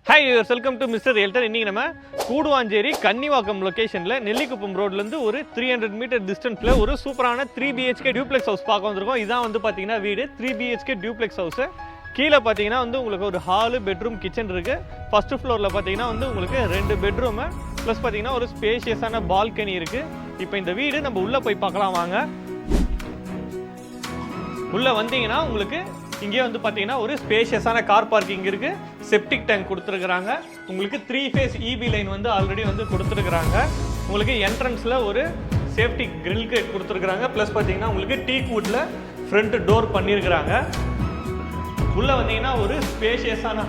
Hi viewers, welcome to Mr. Realtor. இன்னைக்கு நம்ம கூடுவாஞ்சேரி கன்னிவாக்கம் லொகேஷன்ல நெல்லிக்குப்பம் ரோட்ல இருந்து ஒரு 300 மீட்டர் டிஸ்டன்ஸ்ல ஒரு சூப்பரான 3 BHK டியூப்ளெக்ஸ் ஹவுஸ் பார்க்க வந்திருக்கோம். இதான் வந்து பாத்தீங்கன்னா வீடு 3 BHK டியூப்ளெக்ஸ் ஹவுஸ். கீழே பாத்தீங்கன்னா வந்து உங்களுக்கு ஒரு ஹால், பெட்ரூம், கிச்சன் இருக்கு. ஃபர்ஸ்ட் ஃப்ளோர்ல பாத்தீங்கன்னா வந்து உங்களுக்கு 2 பெட்ரூம் ப்ளஸ் பாத்தீங்கன்னா ஒரு ஸ்பேஷியஸான பால்கனி இருக்கு. இப்போ இந்த வீடு நம்ம உள்ள போய் பார்க்கலாம் வாங்க. உள்ள வந்தீங்கன்னா உங்களுக்கு இங்கே வந்து பார்த்தீங்கன்னா ஒரு ஸ்பேஷியஸான கார் பார்க்கிங் இருக்கு. செப்டிக் டேங்க் கொடுத்துருக்குறாங்க. உங்களுக்கு 3 ஃபேஸ் இபி லைன் வந்து ஆல்ரெடி வந்து கொடுத்துருக்குறாங்க. உங்களுக்கு என்ட்ரன்ஸில் ஒரு சேஃப்டி கிரில் கேட் கொடுத்துருக்குறாங்க. ப்ளஸ் பார்த்தீங்கன்னா உங்களுக்கு டீக் வுட்ல ஃப்ரண்ட் டோர் பண்ணியிருக்கிறாங்க. உள்ளே வந்தீங்கன்னா ஒரு ஸ்பேஷியஸான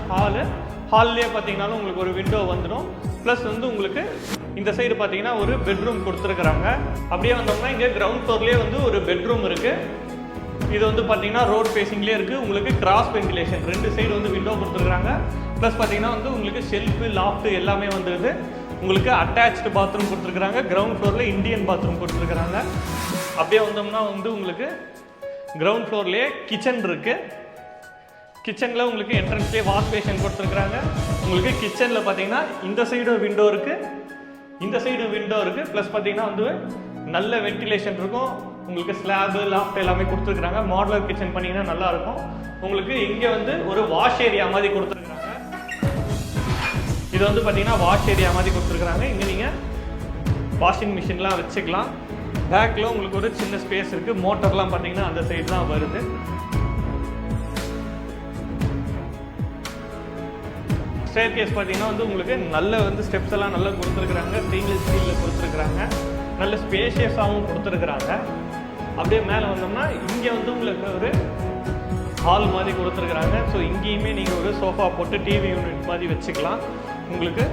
ஹால்லேயே பார்த்தீங்கன்னாலும் உங்களுக்கு ஒரு விண்டோ வந்துடும். ப்ளஸ் வந்து உங்களுக்கு இந்த சைடு பார்த்தீங்கன்னா ஒரு பெட்ரூம் கொடுத்துருக்குறாங்க. அப்படியே வந்தோம்னா இங்கே கிரவுண்ட் ஃப்ளோர்லேயே வந்து ஒரு பெட்ரூம் இருக்குது. இது வந்து பார்த்தீங்கன்னா ரோட் ஃபேஸிங்லேயே இருக்குது. உங்களுக்கு கிராஸ் வென்டிலேஷன் 2 சைடு வந்து விண்டோ கொடுத்துருக்குறாங்க. ப்ளஸ் பார்த்தீங்கன்னா வந்து உங்களுக்கு ஷெல்ஃபு, லாஃப்ட்டு எல்லாமே வந்துடுது. உங்களுக்கு அட்டாச்டு பாத்ரூம் கொடுத்துருக்குறாங்க. கிரவுண்ட் ஃப்ளோரில் இந்தியன் பாத்ரூம் கொடுத்துருக்குறாங்க. அப்படியே வந்தோம்னா வந்து உங்களுக்கு கிரவுண்ட் ஃப்ளோர்லேயே கிச்சன் இருக்குது. கிச்சனில் உங்களுக்கு என்ட்ரன்ஸ்லேயே வாஷ் பேஷன் கொடுத்துருக்குறாங்க. உங்களுக்கு கிச்சனில் பார்த்தீங்கன்னா இந்த சைடு விண்டோ இருக்குது, இந்த சைடு விண்டோ இருக்குது. ப்ளஸ் பார்த்தீங்கன்னா வந்து நல்ல வென்டிலேஷன் இருக்கும். உங்களுக்கு ஸ்லாபு, லாஃப்ட் எல்லாமே கொடுத்துருக்குறாங்க. மாடுலர் கிச்சன் பண்ணிங்கன்னா நல்லாயிருக்கும். உங்களுக்கு இங்கே வந்து ஒரு வாஷ் ஏரியா மாதிரி கொடுத்துருக்குறாங்க. இது வந்து பார்த்தீங்கன்னா வாஷ் ஏரியா மாதிரி கொடுத்துருக்குறாங்க. இங்கே நீங்கள் வாஷிங் மிஷின்லாம் வச்சுக்கலாம். பேக்கில் உங்களுக்கு ஒரு சின்ன ஸ்பேஸ் இருக்குது. மோட்டர்லாம் பார்த்தீங்கன்னா அந்த சைடு தான் வருது. ஸ்டேர் கேஸ் பார்த்தீங்கன்னா வந்து உங்களுக்கு நல்ல வந்து ஸ்டெப்ஸ் எல்லாம் நல்லா கொடுத்துருக்குறாங்க. ஸ்டெயின்லெஸ் ஸ்டீலில் கொடுத்துருக்குறாங்க. நல்ல ஸ்பேஷியஸாகவும் கொடுத்துருக்குறாங்க. அப்படியே மேலே வந்தோம்னா இங்கே வந்து உங்களுக்கு ஒரு ஹால் மாதிரி கொடுத்துருக்குறாங்க. ஸோ இங்கேயுமே நீங்கள் ஒரு சோஃபா போட்டு டிவி யூனிட் மாதிரி வச்சுக்கலாம். உங்களுக்கு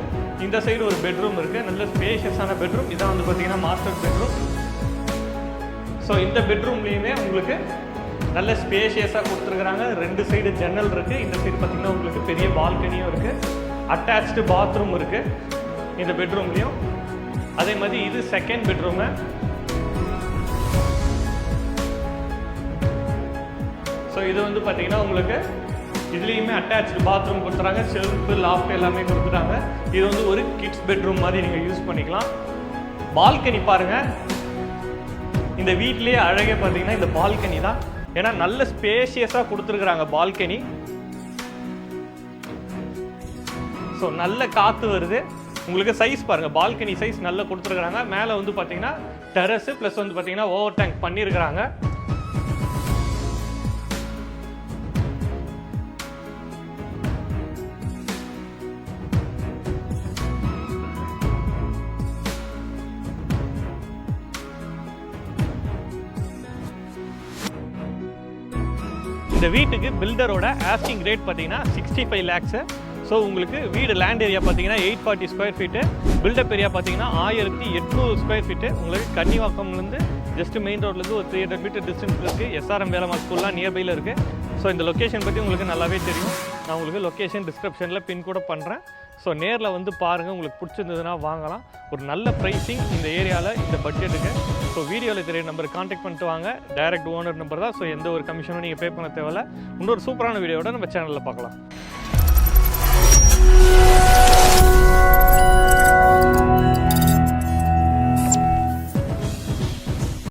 இந்த சைடு ஒரு பெட்ரூம் இருக்குது. நல்ல ஸ்பேஷியஸான பெட்ரூம். இதான் வந்து பார்த்தீங்கன்னா மாஸ்டர் பெட்ரூம். ஸோ இந்த பெட்ரூம்லேயுமே உங்களுக்கு நல்ல ஸ்பேஷியஸாக கொடுத்துருக்குறாங்க. 2 சைடு ஜன்னல் இருக்குது. இந்த சைடு பார்த்தீங்கன்னா உங்களுக்கு பெரிய பால்கனியும் இருக்குது. அட்டாச்டு பாத்ரூம் இருக்குது இந்த பெட்ரூம்லேயும். அதே மாதிரி இது செகண்ட் பெட்ரூமு. ஸோ இது வந்து பார்த்தீங்கன்னா உங்களுக்கு இதுலேயுமே அட்டாச்சு பாத்ரூம் கொடுத்துறாங்க. ஷெல்ஃபு, லாஃப்ட் எல்லாமே கொடுத்துட்டாங்க. இது வந்து ஒரு கிட்ஸ் பெட்ரூம் மாதிரி நீங்கள் யூஸ் பண்ணிக்கலாம். பால்கனி பாருங்கள். இந்த வீட்லேயே அழகே பார்த்தீங்கன்னா இந்த பால்கனி தான். ஏன்னா நல்ல ஸ்பேஷியஸாக கொடுத்துருக்குறாங்க பால்கனி. ஸோ நல்ல காற்று வருது. உங்களுக்கு சைஸ் பாருங்கள், பால்கனி சைஸ் நல்லா கொடுத்துருக்குறாங்க. மேலே வந்து பார்த்தீங்கன்னா டெரஸு ப்ளஸ் வந்து பார்த்தீங்கன்னா ஓவர் டேங்க் பண்ணியிருக்கிறாங்க. இந்த வீட்டுக்கு பில்டரோட ஆஸ்கிங் ரேட் பார்த்தீங்கன்னா 65 lakhs. ஸோ உங்களுக்கு வீடு லேண்ட் ஏரியா பார்த்தீங்கன்னா 840 ஸ்கொயர் ஃபீட்டு. பில்டப் ஏரியா பார்த்தீங்கன்னா 1800 ஸ்கொயர் ஃபீட்டு. உங்களுக்கு கன்னிவாக்கம்லேருந்து ஜஸ்ட் மெயின் ரோட்லேருந்து ஒரு 300 மீட்டர் டிஸ்டன்ஸில் இருக்குது. SRM வேலம்மா ஸ்கூல்லாம் நியர்பையில் இருக்குது. ஸோ இந்த லொக்கேஷன் பற்றி உங்களுக்கு நல்லாவே தெரியும். நான் உங்களுக்கு லொக்கேஷன் டிஸ்கிரிப்ஷனில் பின் கூட பண்ணுறேன். ஸோ நேரில் வந்து பாருங்கள். உங்களுக்கு பிடிச்சிருந்ததுன்னா வாங்கலாம். ஒரு நல்ல ப்ரைஸிங் இந்த ஏரியாவில் இந்த பட்ஜெட்டுக்கு. ஸோ வீடியோவில் தெரிய நம்பர் கான்டாக்ட் பண்ணிட்டு வாங்க. டைரக்ட் ஓனர் நம்பர் தான். ஸோ எந்த ஒரு கமிஷனும் நீங்கள் பே பண்ண தேவையில்ல. இன்னொரு சூப்பரான வீடியோட நம்ம சேனலில் பார்க்கலாம்.